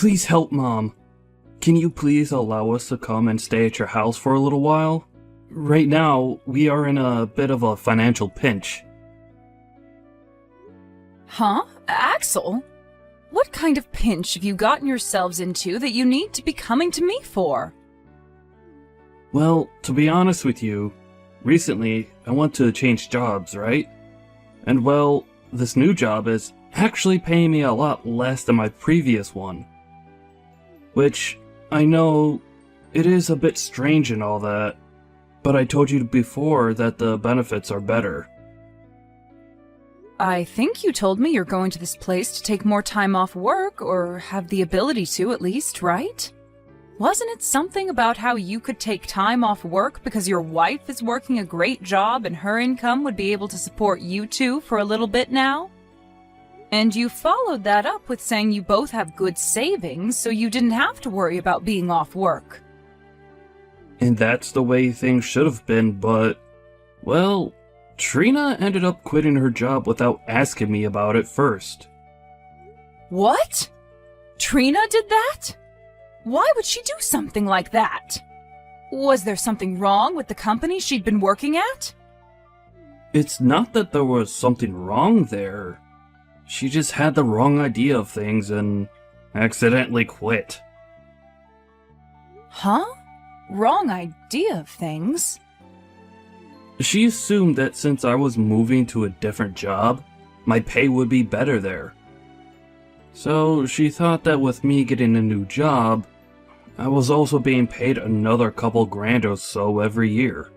Please help, Mom. Can you please allow us to come and stay at your house for a little while? Right now, we are in a bit of a financial pinch. Huh? Axel? What kind of pinch have you gotten yourselves into that you need to be coming to me for? Well, to be honest with you, recently I want to change jobs, right? And well, this new job is actually paying me a lot less than my previous one. Which, I know, it is a bit strange and all that, but I told you before that the benefits are better. I think you told me you're going to this place to take more time off work, or have the ability to at least, right? Wasn't it something about how you could take time off work because your wife is working a great job and her income would be able to support you two for a little bit now? And you followed that up with saying you both have good savings, so you didn't have to worry about being off work. And that's the way things should have been, but, well, Trina ended up quitting her job without asking me about it first. What? Trina did that? Why would she do something like that? Was there something wrong with the company she'd been working at? It's not that there was something wrong there. She just had the wrong idea of things and accidentally quit. Huh? Wrong idea of things? She assumed that since I was moving to a different job, my pay would be better there. So she thought that with me getting a new job, I was also being paid another couple grand or so every year.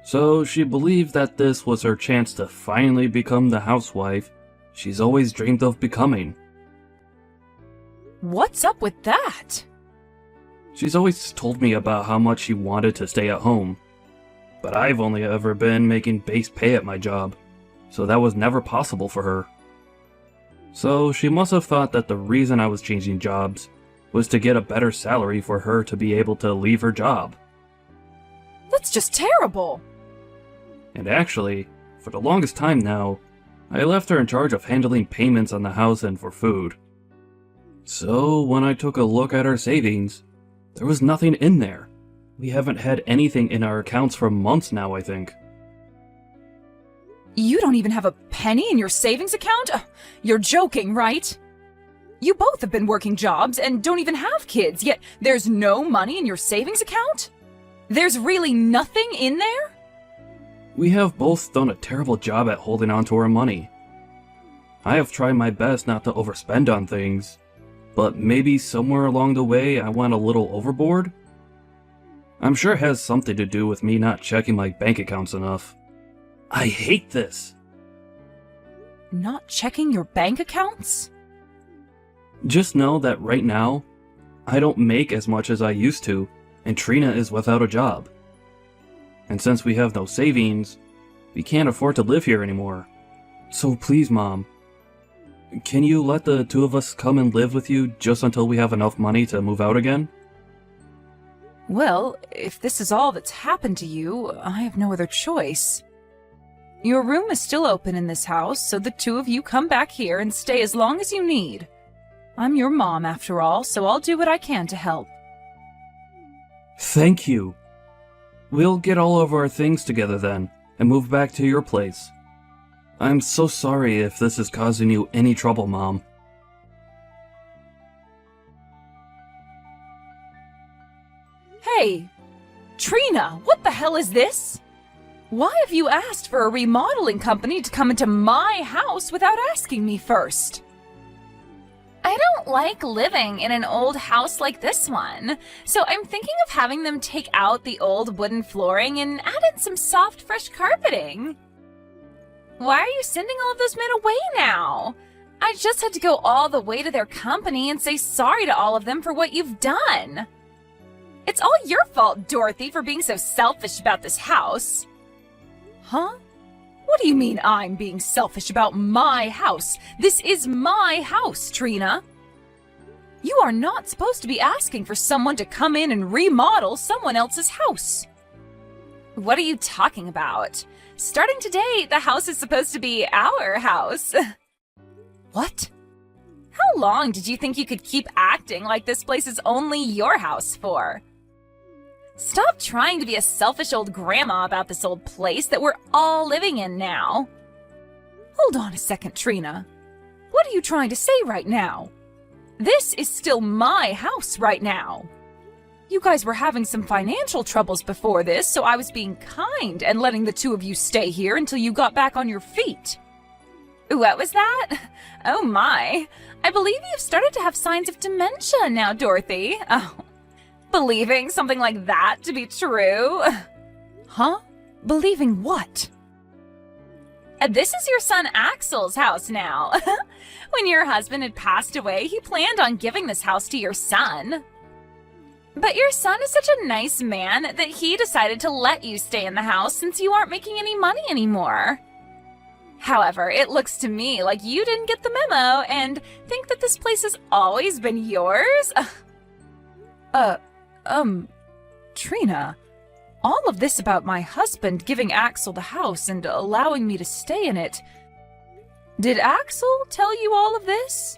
So she believed that this was her chance to finally become the housewife she's always dreamed of becoming. What's up with that? She's always told me about how much she wanted to stay at home, but I've only ever been making base pay at my job, so that was never possible for her. So she must have thought that the reason I was changing jobs was to get a better salary for her to be able to leave her job. That's just terrible! And actually, for the longest time now, I left her in charge of handling payments on the house and for food. So when I took a look at our savings, there was nothing in there. We haven't had anything in our accounts for months now, I think. You don't even have a penny in your savings account? You're joking, right? You both have been working jobs and don't even have kids, yet there's no money in your savings account? There's really nothing in there? We have both done a terrible job at holding on to our money. I have tried my best not to overspend on things, but maybe somewhere along the way I went a little overboard? I'm sure it has something to do with me not checking my bank accounts enough. I hate this! Not checking your bank accounts? Just know that right now, I don't make as much as I used to, and Trina is without a job. And since we have no savings, we can't afford to live here anymore. So please, Mom, can you let the two of us come and live with you just until we have enough money to move out again? Well, if this is all that's happened to you, I have no other choice. Your room is still open in this house, so the two of you come back here and stay as long as you need. I'm your mom, after all, so I'll do what I can to help. Thank you. We'll get all of our things together then, and move back to your place. I'm so sorry if this is causing you any trouble, Mom. Hey! Trina, what the hell is this? Why have you asked for a remodeling company to come into my house without asking me first? I don't like living in an old house like this one, so I'm thinking of having them take out the old wooden flooring and add in some soft, fresh carpeting. Why are you sending all of those men away now? I just had to go all the way to their company and say sorry to all of them for what you've done. It's all your fault, Dorothy, for being so selfish about this house. Huh? What do you mean I'm being selfish about my house? This is my house, Trina. You are not supposed to be asking for someone to come in and remodel someone else's house. What are you talking about? Starting today, the house is supposed to be our house. What? How long did you think you could keep acting like this place is only your house for? Stop trying to be a selfish old grandma about this old place that we're all living in now. Hold on a second, Trina. What are you trying to say right now? This is still my house right now. You guys were having some financial troubles before this, so I was being kind and letting the two of you stay here until you got back on your feet. What was that? Oh my. I believe you've started to have signs of dementia now, Dorothy. Oh, believing something like that to be true? Huh? Believing what? This is your son Axel's house now. When your husband had passed away, he planned on giving this house to your son. But your son is such a nice man that he decided to let you stay in the house since you aren't making any money anymore. However, it looks to me like you didn't get the memo and think that this place has always been yours. Trina, all of this about my husband giving Axel the house and allowing me to stay in it. Did Axel tell you all of this?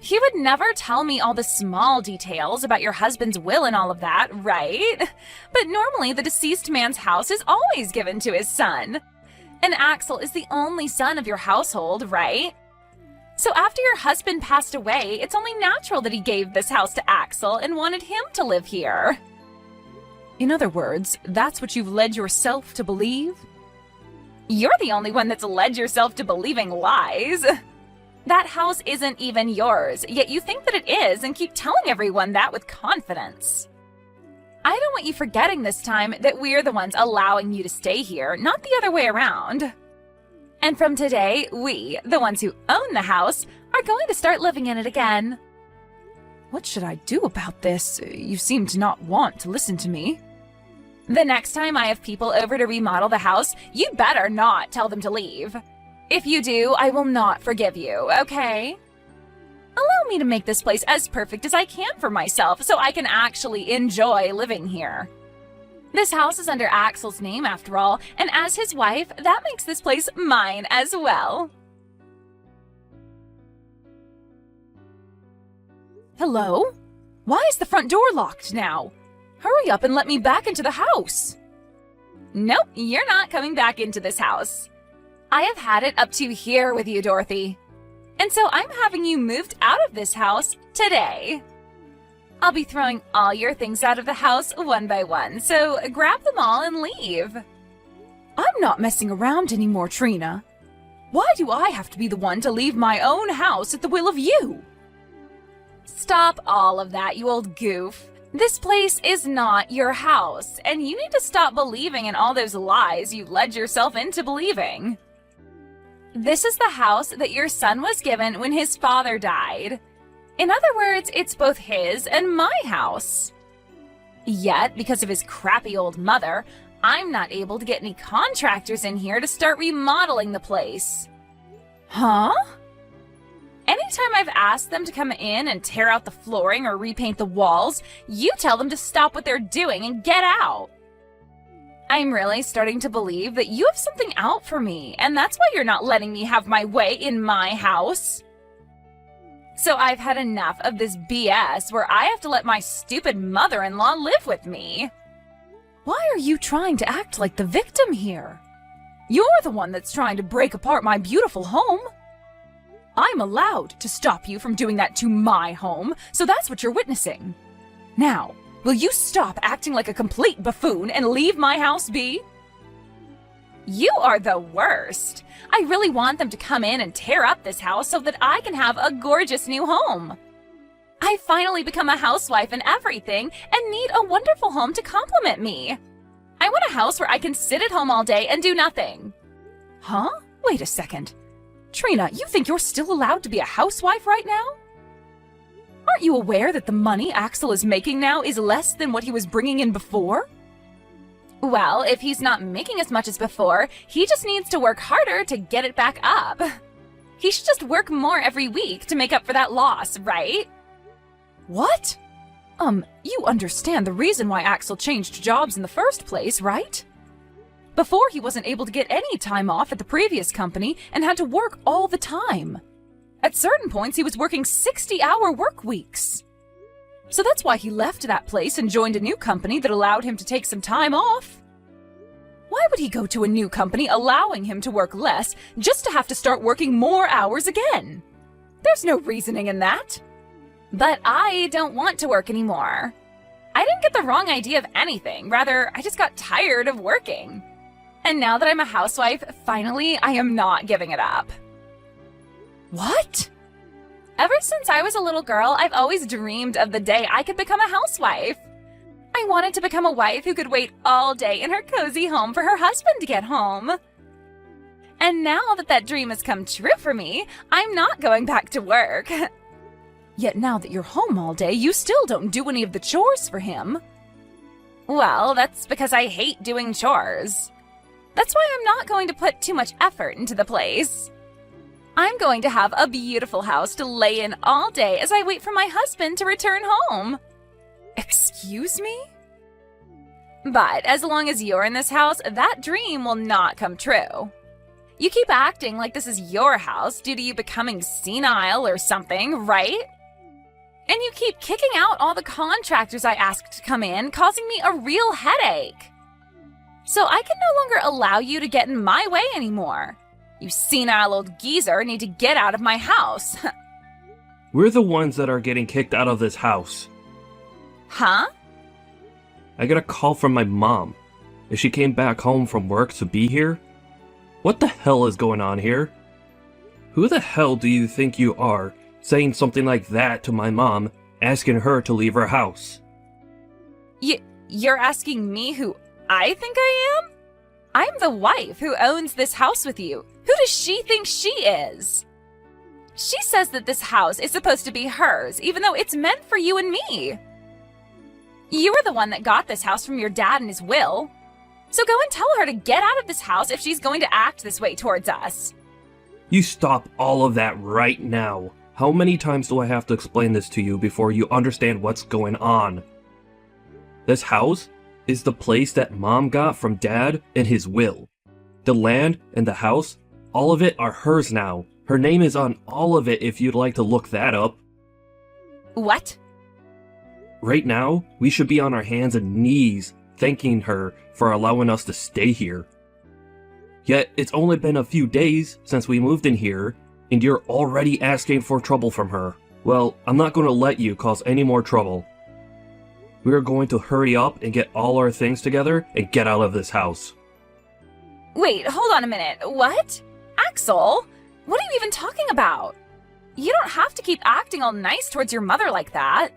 He would never tell me all the small details about your husband's will and all of that, right? But normally the deceased man's house is always given to his son. And Axel is the only son of your household, right? So after your husband passed away, it's only natural that he gave this house to Axel and wanted him to live here. In other words, that's what you've led yourself to believe? You're the only one that's led yourself to believing lies. That house isn't even yours, yet you think that it is and keep telling everyone that with confidence. I don't want you forgetting this time that we're the ones allowing you to stay here, not the other way around. And from today, we, the ones who own the house, are going to start living in it again. What should I do about this? You seem to not want to listen to me. The next time I have people over to remodel the house, you better not tell them to leave. If you do, I will not forgive you, okay? Allow me to make this place as perfect as I can for myself so I can actually enjoy living here. This house is under Axel's name after all, and as his wife, that makes this place mine as well. Hello? Why is the front door locked now? Hurry up and let me back into the house. Nope, you're not coming back into this house. I have had it up to here with you, Dorothy. And so I'm having you moved out of this house today. I'll be throwing all your things out of the house one by one, so grab them all and leave. I'm not messing around anymore, Trina. Why do I have to be the one to leave my own house at the will of you? Stop all of that, you old goof. This place is not your house, and you need to stop believing in all those lies you led yourself into believing. This is the house that your son was given when his father died. In other words, it's both his and my house. Yet, because of his crappy old mother, I'm not able to get any contractors in here to start remodeling the place. Huh? Anytime I've asked them to come in and tear out the flooring or repaint the walls, you tell them to stop what they're doing and get out. I'm really starting to believe that you have something out for me, and that's why you're not letting me have my way in my house. So I've had enough of this BS where I have to let my stupid mother-in-law live with me. Why are you trying to act like the victim here? You're the one that's trying to break apart my beautiful home. I'm allowed to stop you from doing that to my home, so that's what you're witnessing. Now, will you stop acting like a complete buffoon and leave my house be? You are the worst. I really want them to come in and tear up this house so that I can have a gorgeous new home. I finally become a housewife and everything and need a wonderful home to complement me. I want a house where I can sit at home all day and do nothing. Huh? Wait a second. Trina, you think you're still allowed to be a housewife right now? Aren't you aware that the money Axel is making now is less than what he was bringing in before? Well, if he's not making as much as before, he just needs to work harder to get it back up. He should just work more every week to make up for that loss, right? What? You understand the reason why Axel changed jobs in the first place, right? Before, he wasn't able to get any time off at the previous company and had to work all the time. At certain points, he was working 60-hour work weeks. So that's why he left that place and joined a new company that allowed him to take some time off. Why would he go to a new company allowing him to work less just to have to start working more hours again? There's no reasoning in that. But I don't want to work anymore. I didn't get the wrong idea of anything. Rather, I just got tired of working. And now that I'm a housewife, finally, I am not giving it up. What? Ever since I was a little girl, I've always dreamed of the day I could become a housewife. I wanted to become a wife who could wait all day in her cozy home for her husband to get home. And now that that dream has come true for me, I'm not going back to work. Yet now that you're home all day, you still don't do any of the chores for him. Well, that's because I hate doing chores. That's why I'm not going to put too much effort into the place. I'm going to have a beautiful house to lay in all day as I wait for my husband to return home. Excuse me? But as long as you're in this house, that dream will not come true. You keep acting like this is your house due to you becoming senile or something, right? And you keep kicking out all the contractors I asked to come in, causing me a real headache. So I can no longer allow you to get in my way anymore. You senile old geezer need to get out of my house. We're the ones that are getting kicked out of this house. Huh? I got a call from my mom. If she came back home from work to be here? What the hell is going on here? Who the hell do you think you are, saying something like that to my mom, asking her to leave her house? You're asking me who I think I am? I'm the wife who owns this house with you. Who does she think she is? She says that this house is supposed to be hers, even though it's meant for you and me. You were the one that got this house from your dad in his will. So go and tell her to get out of this house if she's going to act this way towards us. You stop all of that right now. How many times do I have to explain this to you before you understand what's going on? This house is the place that Mom got from Dad in his will. The land and the house, all of it are hers now. Her name is on all of it if you'd like to look that up. What? Right now, we should be on our hands and knees thanking her for allowing us to stay here. Yet, it's only been a few days since we moved in here, and you're already asking for trouble from her. Well, I'm not going to let you cause any more trouble. We are going to hurry up and get all our things together and get out of this house. Wait, hold on a minute. What? Axel? What are you even talking about? You don't have to keep acting all nice towards your mother like that.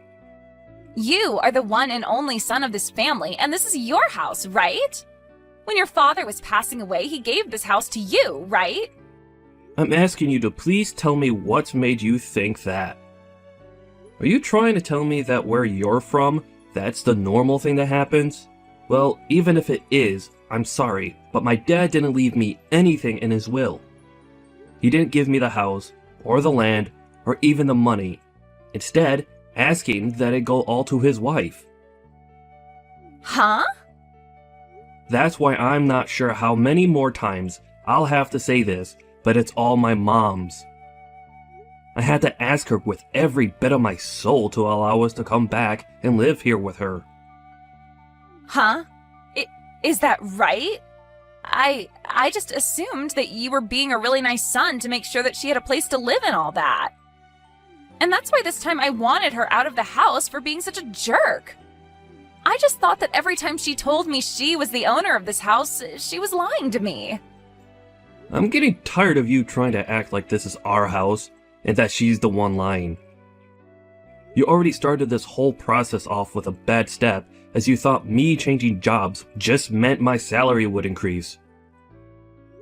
You are the one and only son of this family, and this is your house, right? When your father was passing away, he gave this house to you, right? I'm asking you to please tell me what's made you think that. Are you trying to tell me that where you're from, that's the normal thing that happens? Well, even if it is, I'm sorry, but my dad didn't leave me anything in his will. He didn't give me the house, or the land, or even the money. Instead, asking that it go all to his wife. Huh? That's why I'm not sure how many more times I'll have to say this, but it's all my mom's. I had to ask her with every bit of my soul to allow us to come back and live here with her. Huh? Is that right? I just assumed that you were being a really nice son to make sure that she had a place to live and all that. And that's why this time I wanted her out of the house for being such a jerk. I just thought that every time she told me she was the owner of this house, she was lying to me. I'm getting tired of you trying to act like this is our house and that she's the one lying. You already started this whole process off with a bad step, as you thought me changing jobs just meant my salary would increase.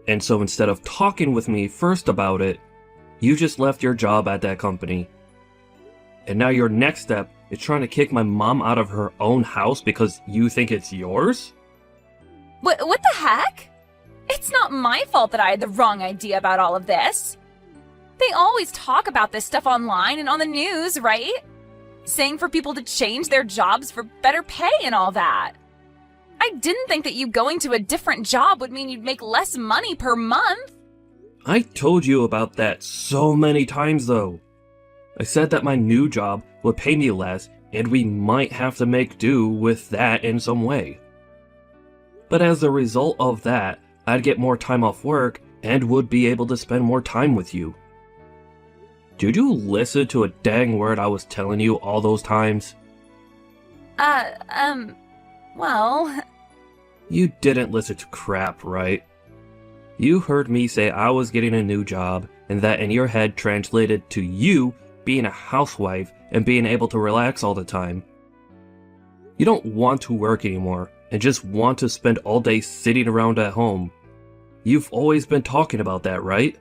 And so instead of talking with me first about it, you just left your job at that company. And now your next step is trying to kick my mom out of her own house because you think it's yours? What the heck? It's not my fault that I had the wrong idea about all of this. They always talk about this stuff online and on the news, right? Saying for people to change their jobs for better pay and all that. I didn't think that you going to a different job would mean you'd make less money per month. I told you about that so many times though. I said that my new job would pay me less and we might have to make do with that in some way. But as a result of that, I'd get more time off work and would be able to spend more time with you. Did you listen to a dang word I was telling you all those times? Well... You didn't listen to crap, right? You heard me say I was getting a new job, and that in your head translated to you being a housewife and being able to relax all the time. You don't want to work anymore, and just want to spend all day sitting around at home. You've always been talking about that, right?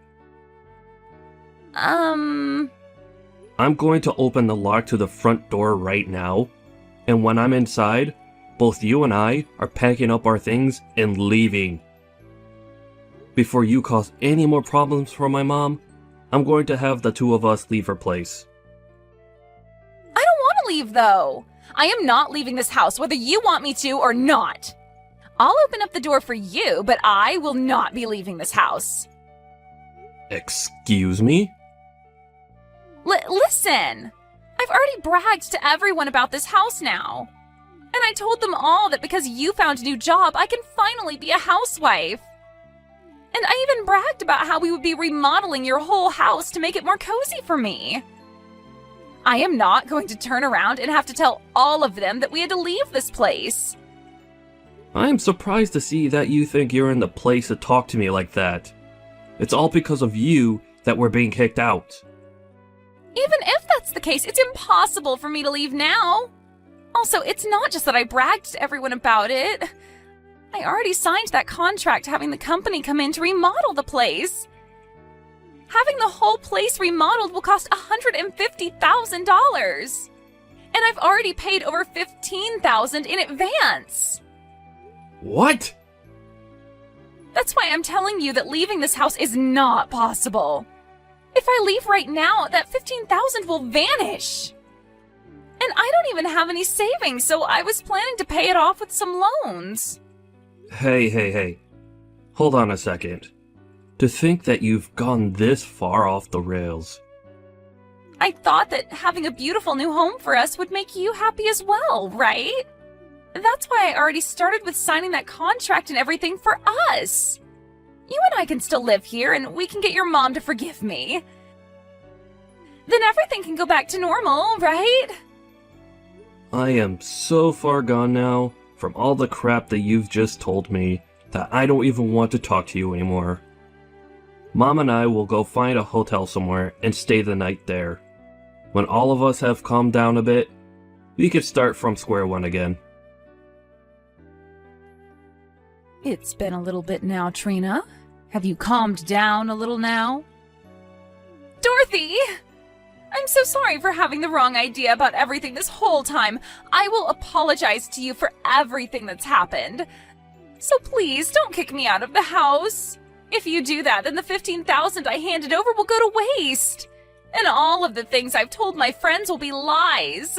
I'm going to open the lock to the front door right now, and when I'm inside, both you and I are packing up our things and leaving. Before you cause any more problems for my mom, I'm going to have the two of us leave her place. I don't want to leave, though. I am not leaving this house, whether you want me to or not. I'll open up the door for you, but I will not be leaving this house. Excuse me? Listen! I've already bragged to everyone about this house now. And I told them all that because you found a new job, I can finally be a housewife. And I even bragged about how we would be remodeling your whole house to make it more cozy for me. I am not going to turn around and have to tell all of them that we had to leave this place. I'm surprised to see that you think you're in the place to talk to me like that. It's all because of you that we're being kicked out. Even if that's the case, it's impossible for me to leave now. Also, it's not just that I bragged to everyone about it. I already signed that contract having the company come in to remodel the place. Having the whole place remodeled will cost $150,000. And I've already paid over $15,000 in advance. What? That's why I'm telling you that leaving this house is not possible. If I leave right now, that $15,000 will vanish. And I don't even have any savings, so I was planning to pay it off with some loans. Hey. Hold on a second. To think that you've gone this far off the rails. I thought that having a beautiful new home for us would make you happy as well, right? That's why I already started with signing that contract and everything for us. You and I can still live here, and we can get your mom to forgive me. Then everything can go back to normal, right? I am so far gone now from all the crap that you've just told me that I don't even want to talk to you anymore. Mom and I will go find a hotel somewhere and stay the night there. When all of us have calmed down a bit, we could start from square one again. It's been a little bit now, Trina. Have you calmed down a little now? Dorothy! I'm so sorry for having the wrong idea about everything this whole time. I will apologize to you for everything that's happened. So please, don't kick me out of the house. If you do that, then the $15,000 I handed over will go to waste. And all of the things I've told my friends will be lies.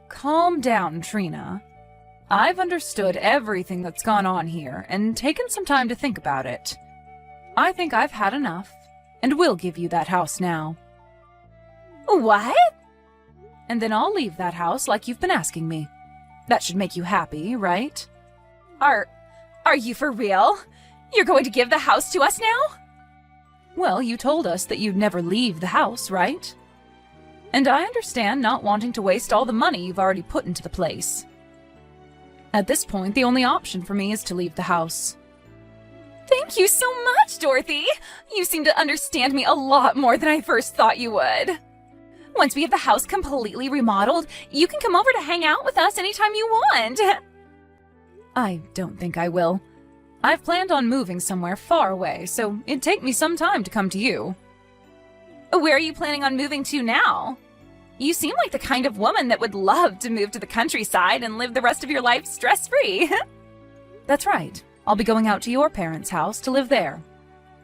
Calm down, Trina. I've understood everything that's gone on here and taken some time to think about it. I think I've had enough, and will give you that house now. What? And then I'll leave that house like you've been asking me. That should make you happy, right? Are you for real? You're going to give the house to us now? Well, you told us that you'd never leave the house, right? And I understand not wanting to waste all the money you've already put into the place. At this point, the only option for me is to leave the house. Thank you so much, Dorothy! You seem to understand me a lot more than I first thought you would. Once we have the house completely remodeled, you can come over to hang out with us anytime you want. I don't think I will. I've planned on moving somewhere far away, so it'd take me some time to come to you. Where are you planning on moving to now? You seem like the kind of woman that would love to move to the countryside and live the rest of your life stress-free. That's right. I'll be going out to your parents' house to live there.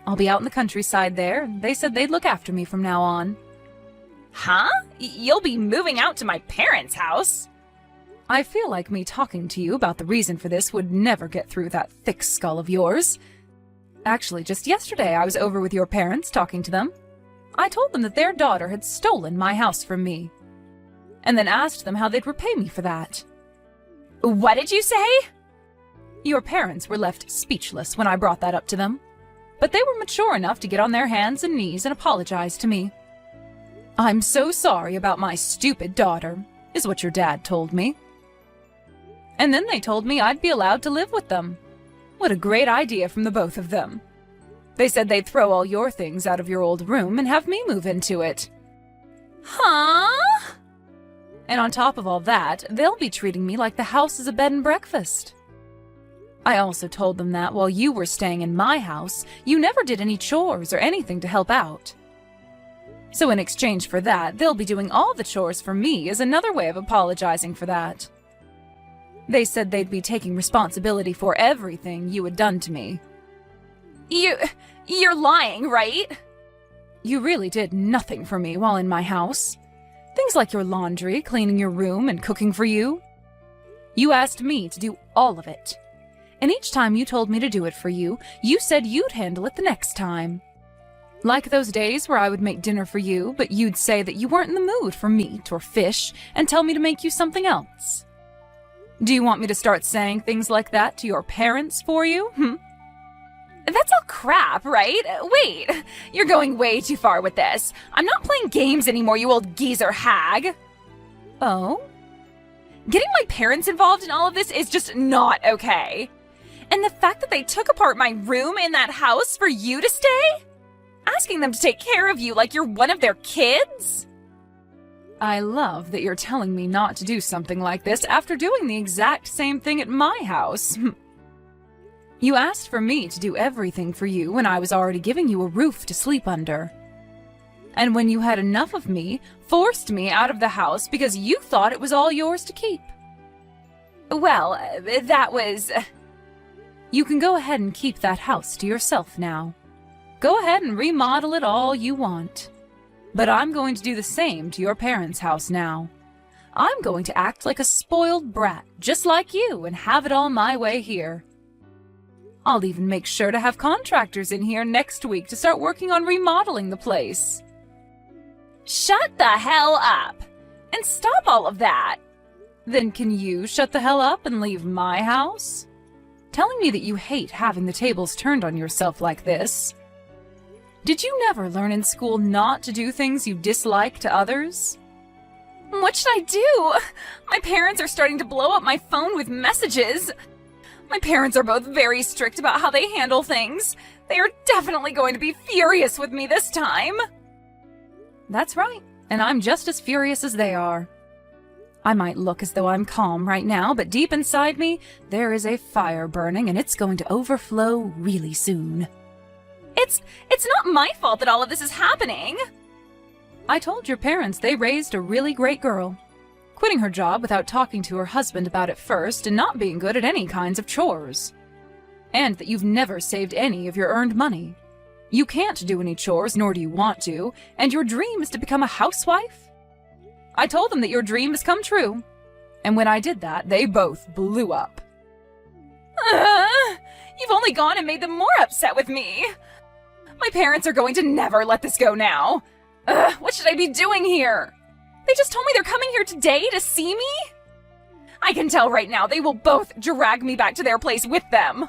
I'll be out in the countryside there, and they said they'd look after me from now on. Huh? You'll be moving out to my parents' house? I feel like me talking to you about the reason for this would never get through that thick skull of yours. Actually, just yesterday I was over with your parents talking to them. I told them that their daughter had stolen my house from me, and then asked them how they'd repay me for that. What did you say? Your parents were left speechless when I brought that up to them, but they were mature enough to get on their hands and knees and apologize to me. "I'm so sorry about my stupid daughter," is what your dad told me. And then they told me I'd be allowed to live with them. What a great idea from the both of them. They said they'd throw all your things out of your old room and have me move into it. Huh? And on top of all that, they'll be treating me like the house is a bed and breakfast. I also told them that while you were staying in my house, you never did any chores or anything to help out. So in exchange for that, they'll be doing all the chores for me as another way of apologizing for that. They said they'd be taking responsibility for everything you had done to me. You're lying, right? You really did nothing for me while in my house. Things like your laundry, cleaning your room, and cooking for you. You asked me to do all of it. And each time you told me to do it for you, you said you'd handle it the next time. Like those days where I would make dinner for you, but you'd say that you weren't in the mood for meat or fish and tell me to make you something else. Do you want me to start saying things like that to your parents for you? That's all crap, right? Wait, you're going way too far with this. I'm not playing games anymore, you old geezer hag. Oh? Getting my parents involved in all of this is just not okay. And the fact that they took apart my room in that house for you to stay? Asking them to take care of you like you're one of their kids? I love that you're telling me not to do something like this after doing the exact same thing at my house. You asked for me to do everything for you when I was already giving you a roof to sleep under. And when you had enough of me, forced me out of the house because you thought it was all yours to keep. Well, that was... You can go ahead and keep that house to yourself now. Go ahead and remodel it all you want. But I'm going to do the same to your parents' house now. I'm going to act like a spoiled brat, just like you, and have it all my way here. I'll even make sure to have contractors in here next week to start working on remodeling the place. Shut the hell up! And stop all of that! Then can you shut the hell up and leave my house? Telling me that you hate having the tables turned on yourself like this. Did you never learn in school not to do things you dislike to others? What should I do? My parents are starting to blow up my phone with messages. My parents are both very strict about how they handle things. They are definitely going to be furious with me this time. That's right, and I'm just as furious as they are. I might look as though I'm calm right now, but deep inside me, there is a fire burning and it's going to overflow really soon. It's not my fault that all of this is happening. I told your parents they raised a really great girl. Quitting her job without talking to her husband about it first and not being good at any kinds of chores. And that you've never saved any of your earned money. You can't do any chores, nor do you want to, and your dream is to become a housewife? I told them that your dream has come true. And when I did that, they both blew up. You've only gone and made them more upset with me. My parents are going to never let this go now. What should I be doing here? They just told me they're coming here today to see me? I can tell right now they will both drag me back to their place with them.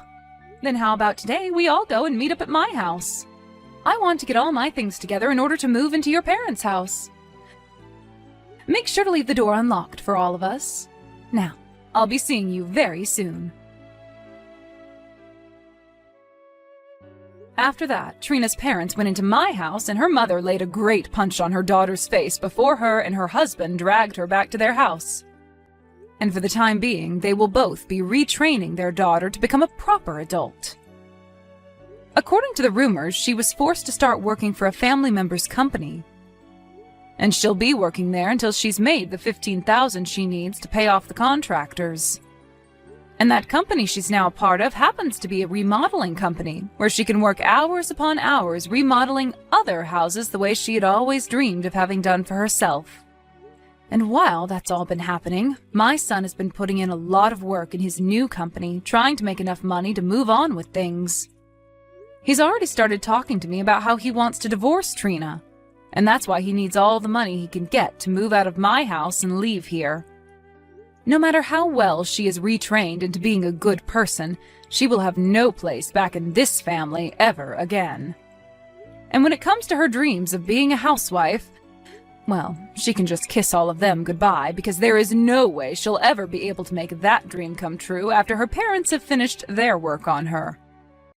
Then how about today we all go and meet up at my house? I want to get all my things together in order to move into your parents' house. Make sure to leave the door unlocked for all of us. Now, I'll be seeing you very soon. After that, Trina's parents went into my house and her mother laid a great punch on her daughter's face before her and her husband dragged her back to their house. And for the time being, they will both be retraining their daughter to become a proper adult. According to the rumors, she was forced to start working for a family member's company. And she'll be working there until she's made the $15,000 she needs to pay off the contractors. And that company she's now a part of happens to be a remodeling company, where she can work hours upon hours remodeling other houses the way she had always dreamed of having done for herself. And while that's all been happening, my son has been putting in a lot of work in his new company, trying to make enough money to move on with things. He's already started talking to me about how he wants to divorce Trina, and that's why he needs all the money he can get to move out of my house and leave here. No matter how well she is retrained into being a good person, she will have no place back in this family ever again. And when it comes to her dreams of being a housewife, well, she can just kiss all of them goodbye, because there is no way she'll ever be able to make that dream come true after her parents have finished their work on her.